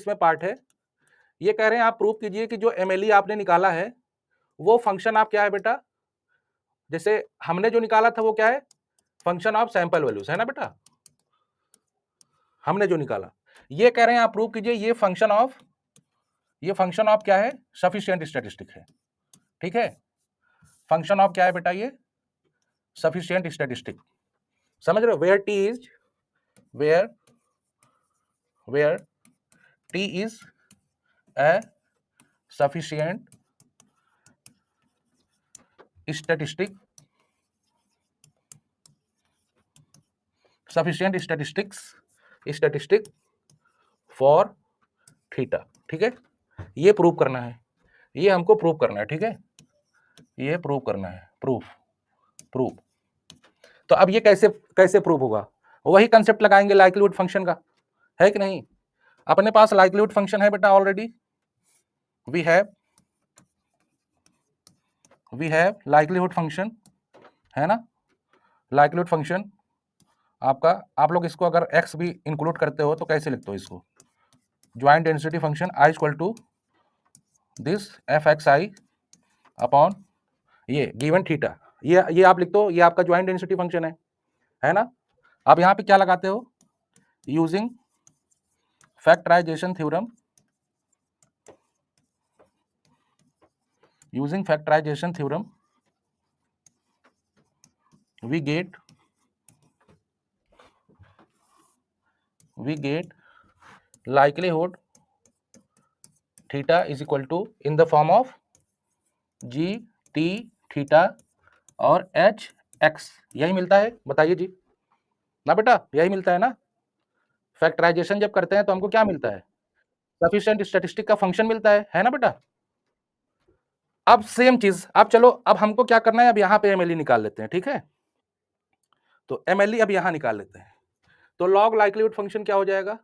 इसमें पार्ट है। ये कह रहे हैं आप प्रूव कीजिए कि जो एमएलई आपने निकाला है वो फंक्शन ऑफ क्या है बेटा, जैसे हमने जो निकाला था वो क्या है, फंक्शन ऑफ सैंपल वैल्यूज है ना बेटा, हमने जो निकाला। ये कह रहे हैं आप प्रूव कीजिए ये फंक्शन ऑफ क्या है, सफिशिएंट स्टैटिस्टिक है। ठीक है, फंक्शन ऑफ क्या है बेटा, ये सफिशिएंट स्टैटिस्टिक, समझ रहे हो, where T is where T is a sufficient statistic for theta. ठीक है, ये प्रूव करना है, ये हमको प्रूव करना है। ठीक है, ये प्रूव करना है, प्रूफ। तो अब ये कैसे कैसे प्रूव होगा, वही कंसेप्ट लगाएंगे लाइक्लीहुड फंक्शन का, है कि नहीं। अपने पास लाइक्लीहुड फंक्शन है बेटा already, we have likelihood function, है ना। लाइक्लीहुड फंक्शन आपका, आप लोग इसको अगर x भी इंक्लूड करते हो तो कैसे लिखते हो इसको, joint density function i equal to this F X I upon ये गिवन थीटा, ये आप लिखते हो, ये आपका ज्वाइंट डेंसिटी फंक्शन है ना। अब यहाँ पे क्या लगाते हो, using factorization theorem, we get likelihood theta is equal to in the form of g t theta और h x, यही मिलता है, बताइए जी ना बेटा, यही मिलता है ना। फैक्टराइजेशन जब करते हैं तो हमको क्या मिलता है, सफिशिएंट स्टैटिस्टिक का फंक्शन मिलता है ना बेटा। अब सेम चीज, अब चलो अब हमको क्या करना है, अब यहाँ पे एमएलई निकाल लेते हैं। ठीक है, तो एमएलई अब यहाँ निकाल लेते हैं। तो लॉग लाइक्लीहुड फंक्शन क्या हो जाएगा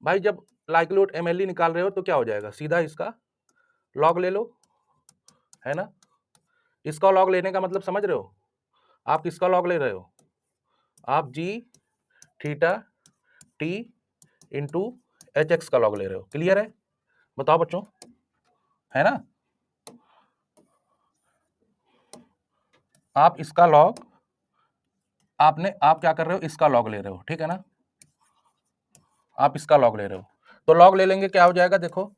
भाई, जब लाइक्लीहुड एमएलई निकाल रहे हो तो क्या हो जाएगा, सीधा इसका लॉग ले लो, है ना। इसका लॉग लेने का मतलब समझ रहे हो, आप किसका लॉग ले रहे हो, आप G theta T into H X का लॉग ले रहे हो। क्लियर है, बताओ बच्चों, है ना। आप इसका लॉग, आप क्या कर रहे हो, इसका लॉग ले रहे हो, ठीक है ना, आप इसका लॉग ले रहे हो। तो लॉग ले लेंगे क्या हो जाएगा, देखो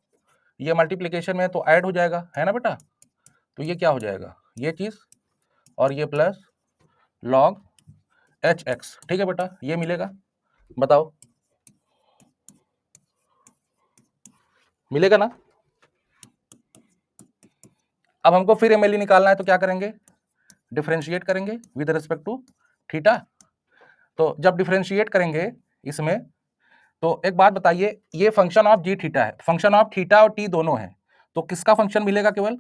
ये मल्टीप्लीकेशन में तो ऐड हो जाएगा, है ना बेटा। तो ये क्या हो जाएगा, ये चीज और ये प्लस लॉग एच एक्स, ठीक है बेटा, ये मिलेगा, बताओ मिलेगा ना। अब हमको फिर एमएलई निकालना है तो क्या करेंगे, डिफरेंशिएट करेंगे विद रिस्पेक्ट टू थीटा। तो जब डिफरेंशिएट करेंगे इसमें, तो एक बात बताइए, ये फंक्शन ऑफ जी थीटा है, फंक्शन ऑफ थीटा और टी दोनों है, तो किसका फंक्शन मिलेगा, केवल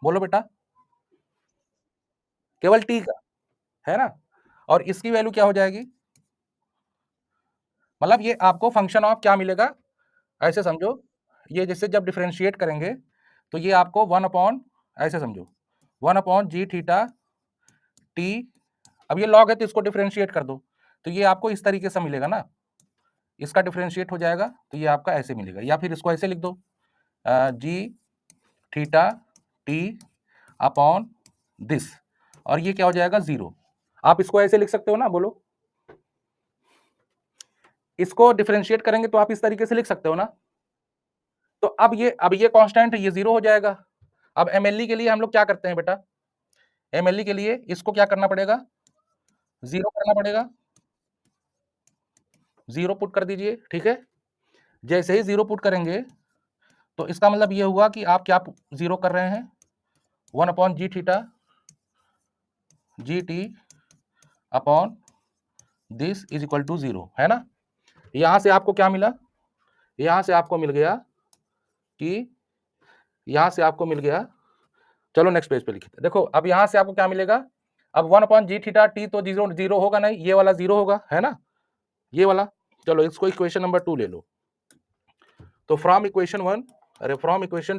बोलो बेटा, केवल टी का, है ना। और इसकी वैल्यू क्या हो जाएगी, मतलब ये आपको फंक्शन ऑफ क्या मिलेगा, ऐसे समझो, ये जैसे जब डिफरेंशिएट करेंगे तो ये आपको 1 अपॉन, ऐसे समझो 1 अपॉन जी थीटा टी, अब ये लॉग है तो इसको डिफरेंशिएट कर दो, तो ये आपको इस तरीके से मिलेगा ना, इसका डिफरेंशिएट हो जाएगा तो ये आपका ऐसे मिलेगा, या फिर इसको ऐसे लिख दो जी थीटा टी अपॉन दिस, और ये क्या हो जाएगा 0। आप इसको ऐसे लिख सकते हो ना, बोलो, इसको डिफरेंशिएट करेंगे तो आप इस तरीके से लिख सकते हो ना। तो अब ये कांस्टेंट है, ये 0 हो जाएगा। अब एमएलई के लिए हम लोग क्या करते हैं बेटा, एमएलई के लिए इसको क्या करना पड़ेगा, 0 करना पड़ेगा, 0 पुट कर दीजिए। ठीक है, जैसे ही 0 पुट करेंगे तो इसका मतलब ये हुआ कि आप क्या 0 कर रहे हैं, 1 upon G theta G T upon this is equal to 0, है ना। यहां से आपको क्या मिला, यहां से आपको मिल गया कि यहां से आपको मिल गया, चलो नेक्स्ट पेज पे लिखिए, देखो अब यहां से आपको क्या मिलेगा, अब 1 अपॉन जी थीटा टी तो 0 होगा नहीं, ये वाला 0 होगा, है ना, ये वाला। चलो इसको इक्वेशन नंबर 2 ले लो, तो फ्रॉम इक्वेशन 1, अरे from equation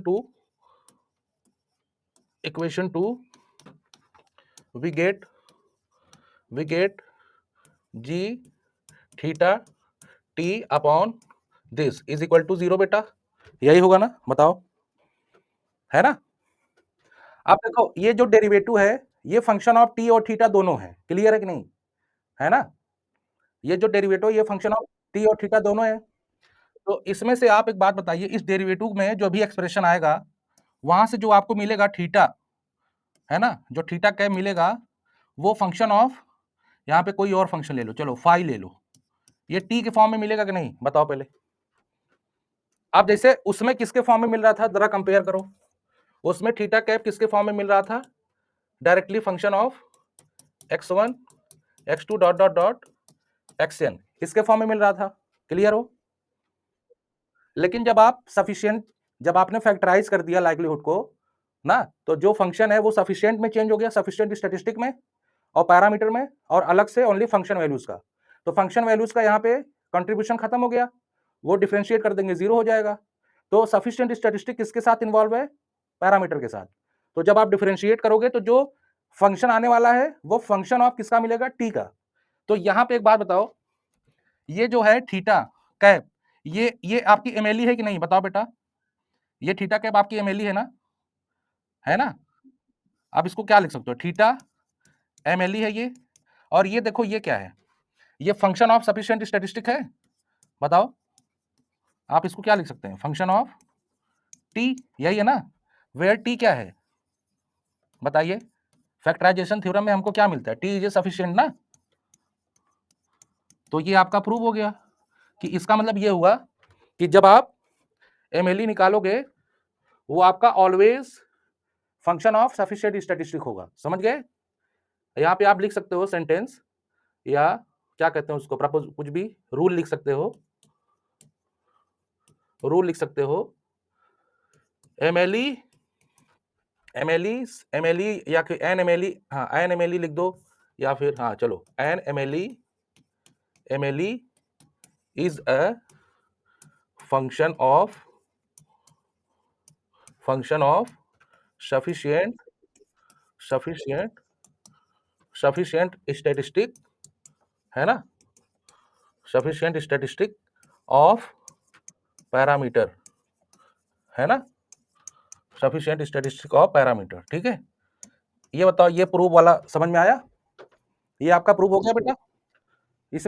2 we get G theta T upon this is equal to 0 बेटा, यही होगा ना, बताओ, है ना। अब देखो ये जो डेरिवेटिव है ये फंक्शन ऑफ टी और थीटा दोनों है, क्लियर है कि नहीं, है ना। ये जो डेरिवेटिव ये फंक्शन ऑफ टी और थीटा दोनों है। तो इसमें से आप एक बात बताइए, इस डेरिवेटिव में जो भी एक्सप्रेशन आएगा वहां से जो आपको मिलेगा थीटा, है ना, जो थीटा कैप मिलेगा वो फंक्शन ऑफ, यहाँ पे कोई और फंक्शन ले लो, चलो फाई ले लो, ये टी के फॉर्म में मिलेगा कि नहीं, बताओ पहले। अब जैसे उसमें किसके फॉर्म में मिल रहा था, जरा कंपेयर करो, उसमें थीटा कैप किसके फॉर्म में मिल रहा था, directly function of x1 x2 dot dot dot xn, इसके फॉर्म में मिल रहा था, क्लियर हो। लेकिन जब आप सफिशिएंट, जब आपने फैक्टराइज कर दिया लाइक्लीहुड को ना, तो जो फंक्शन है वो सफिशिएंट में चेंज हो गया, सफिशिएंट स्टैटिस्टिक में और पैरामीटर में, और अलग से ओनली फंक्शन वैल्यूज का। तो फंक्शन वैल्यूज का यहाँ पे कंट्रीब्यूशन खत्म हो गया, वो डिफरेंशिएट कर देंगे, जीरो हो जाएगा। तो सफिशिएंट स्टैटिस्टिक किसके साथ इन्वॉल्व है, पैरामीटर के साथ। तो जब आप डिफरेंशिएट करोगे तो जो फंक्शन आने वाला है वो फंक्शन ऑफ किसका मिलेगा, टी का। तो यहाँ पे एक बात बताओ, ये जो है थीटा कैप, ये आपकी एमएलई है कि नहीं, बताओ बेटा, ये थीटा कैप आपकी एमएलई है ना, है ना। आप इसको क्या लिख सकते हो, थीटा एमएलई है ये, और ये देखो ये क्या है, ये फंक्शन ऑफ सफिशिएंट स्टैटिस्टिक है, बताओ आप इसको क्या लिख सकते हैं, फंक्शन ऑफ टी, यही है ना। वेयर टी क्या है, बताइए, फैक्टराइजेशन थ्योरम में हमको क्या मिलता है, टी इज सफिशिएंट ना। तो ये आपका प्रूव हो गया कि इसका मतलब ये हुआ कि जब आप एमएलई निकालोगे वो आपका always function of sufficient statistic होगा, समझ गए। यहाँ पे आप लिख सकते हो सेंटेंस, या क्या कहते हैं उसको, प्रपोज, कुछ भी रूल लिख सकते हो, रूल लिख सकते हो, एमएलई एमएलई एमएलई या फिर एन एमएलई, हाँ एन एमएलई लिख दो, या फिर हाँ चलो N MLE, MLE is a function of sufficient sufficient sufficient statistic, है ना, सफिशिएंट स्टैटिस्टिक ऑफ पैरामीटर, है ना, सफिशिएंट स्टैटिस्टिक ऑफ पैरामीटर, ठीक है। ये बताओ, ये प्रूफ वाला समझ में आया, ये आपका प्रूफ हो गया बेटा।